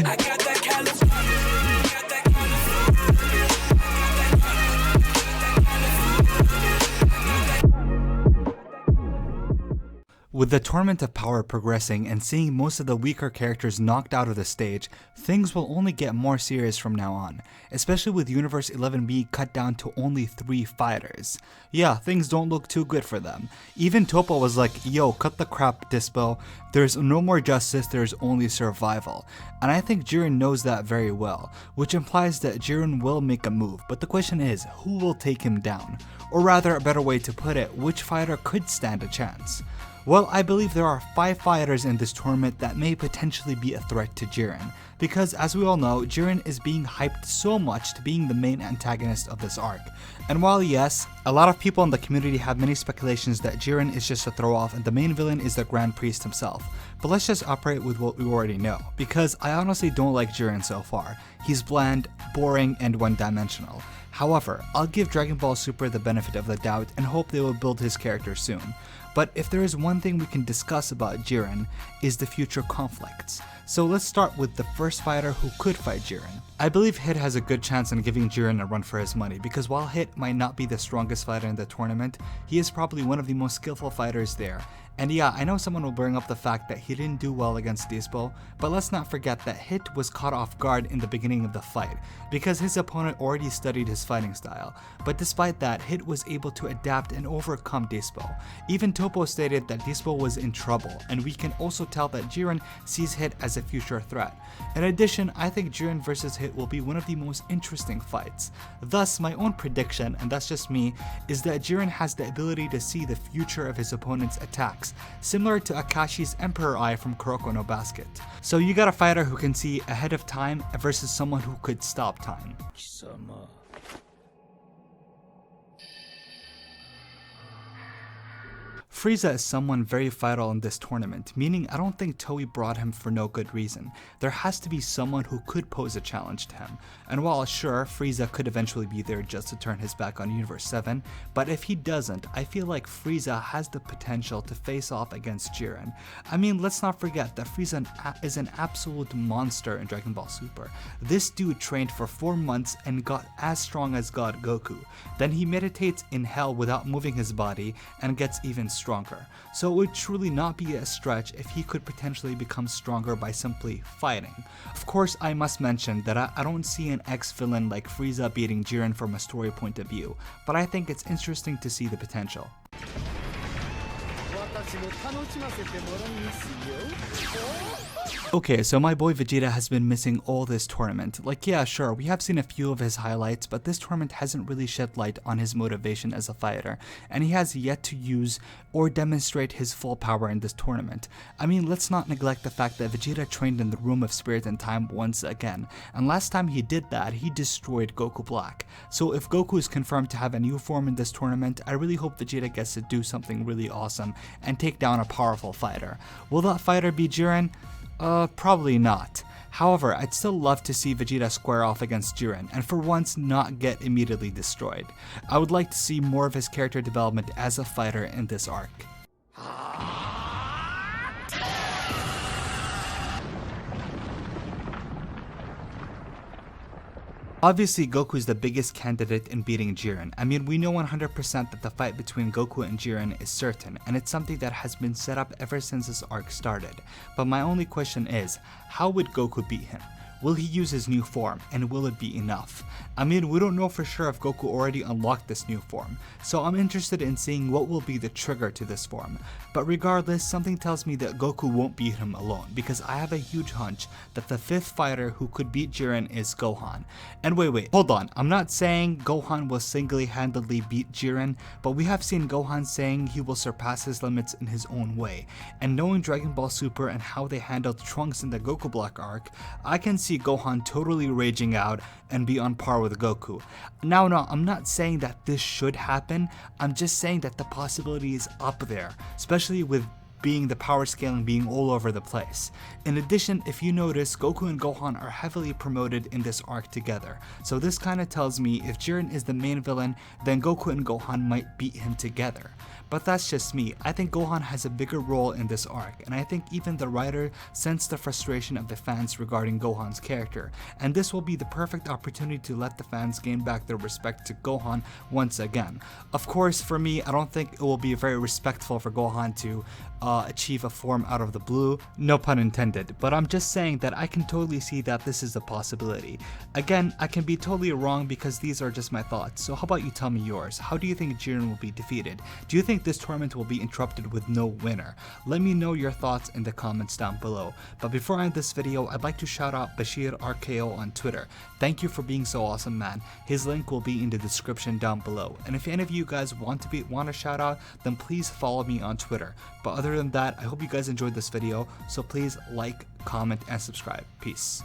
I got that California, got that With the Tournament of Power progressing and seeing most of the weaker characters knocked out of the stage, things will only get more serious from now on, especially with Universe 11B cut down to only 3 fighters. Yeah, things don't look too good for them. Even Toppo was like, yo, cut the crap, Dispo. There's no more justice, there's only survival. And I think Jiren knows that very well, which implies that Jiren will make a move, but the question is, who will take him down? Or rather, a better way to put it, which fighter could stand a chance? Well, I believe there are 5 fighters in this tournament that may potentially be a threat to Jiren, because as we all know, Jiren is being hyped so much to being the main antagonist of this arc. And while yes, a lot of people in the community have many speculations that Jiren is just a throw off and the main villain is the Grand Priest himself, but let's just operate with what we already know, because I honestly don't like Jiren so far. He's bland, boring, and one-dimensional. However, I'll give Dragon Ball Super the benefit of the doubt and hope they will build his character soon. But if there is one thing we can discuss about Jiren, is the future conflicts. So let's start with the first fighter who could fight Jiren. I believe Hit has a good chance in giving Jiren a run for his money, because while Hit might not be the strongest fighter in the tournament, he is probably one of the most skillful fighters there. And yeah, I know someone will bring up the fact that he didn't do well against Dispo, but let's not forget that Hit was caught off guard in the beginning of the fight, because his opponent already studied his fighting style. But despite that, Hit was able to adapt and overcome Dispo. Even Toppo stated that Dispo was in trouble, and we can also tell that Jiren sees Hit as a future threat. In addition, I think Jiren vs Hit will be one of the most interesting fights. Thus, my own prediction, and that's just me, is that Jiren has the ability to see the future of his opponent's attacks, similar to Akashi's Emperor Eye from Kuroko no Basket. So you got a fighter who can see ahead of time versus someone who could stop time. Frieza is someone very vital in this tournament, meaning I don't think Toei brought him for no good reason. There has to be someone who could pose a challenge to him. And while sure, Frieza could eventually be there just to turn his back on Universe 7, but if he doesn't, I feel like Frieza has the potential to face off against Jiren. I mean, let's not forget that Frieza is an absolute monster in Dragon Ball Super. This dude trained for 4 months and got as strong as God Goku. Then he meditates in hell without moving his body and gets even stronger. So it would truly not be a stretch if he could potentially become stronger by simply fighting. Of course, I must mention that I don't see an ex-villain like Frieza beating Jiren from a story point of view, but I think it's interesting to see the potential. Okay, so my boy Vegeta has been missing all this tournament. Like, yeah, sure, we have seen a few of his highlights, but this tournament hasn't really shed light on his motivation as a fighter, and he has yet to use or demonstrate his full power in this tournament. I mean, let's not neglect the fact that Vegeta trained in the Room of Spirit and Time once again, and last time he did that, he destroyed Goku Black. So if Goku is confirmed to have a new form in this tournament, I really hope Vegeta gets to do something really awesome and take down a powerful fighter. Will that fighter be Jiren? Probably not. However, I'd still love to see Vegeta square off against Jiren, and for once not get immediately destroyed. I would like to see more of his character development as a fighter in this arc. Obviously, Goku is the biggest candidate in beating Jiren. I mean, we know 100% that the fight between Goku and Jiren is certain, and it's something that has been set up ever since this arc started. But my only question is, how would Goku beat him? Will he use his new form, and will it be enough? I mean, we don't know for sure if Goku already unlocked this new form, so I'm interested in seeing what will be the trigger to this form. But regardless, something tells me that Goku won't beat him alone, because I have a huge hunch that the 5th fighter who could beat Jiren is Gohan. And wait, hold on, I'm not saying Gohan will single-handedly beat Jiren, but we have seen Gohan saying he will surpass his limits in his own way. And knowing Dragon Ball Super and how they handled Trunks in the Goku Black arc, I can see Gohan totally raging out and be on par with Goku. Now, no, I'm not saying that this should happen, I'm just saying that the possibility is up there, especially with being the power scaling being all over the place. In addition, if you notice, Goku and Gohan are heavily promoted in this arc together, so this kinda tells me if Jiren is the main villain, then Goku and Gohan might beat him together. but that's just me. I think Gohan has a bigger role in this arc, and I think even the writer sensed the frustration of the fans regarding Gohan's character, and this will be the perfect opportunity to let the fans gain back their respect to Gohan once again. Of course, for me, I don't think it will be very respectful for Gohan to achieve a form out of the blue, no pun intended, but I'm just saying that I can totally see that this is a possibility. Again, I can be totally wrong because these are just my thoughts, so how about you tell me yours? How do you think Jiren will be defeated? Do you think this tournament will be interrupted with no winner? Let me know your thoughts in the comments down below. But before I end this video, I'd like to shout out Bashir RKO on Twitter. Thank you for being so awesome, man. His link will be in the description down below. And if any of you guys want a shout out, then please follow me on Twitter. But other than that, I hope you guys enjoyed this video, so please like, comment, and subscribe. Peace.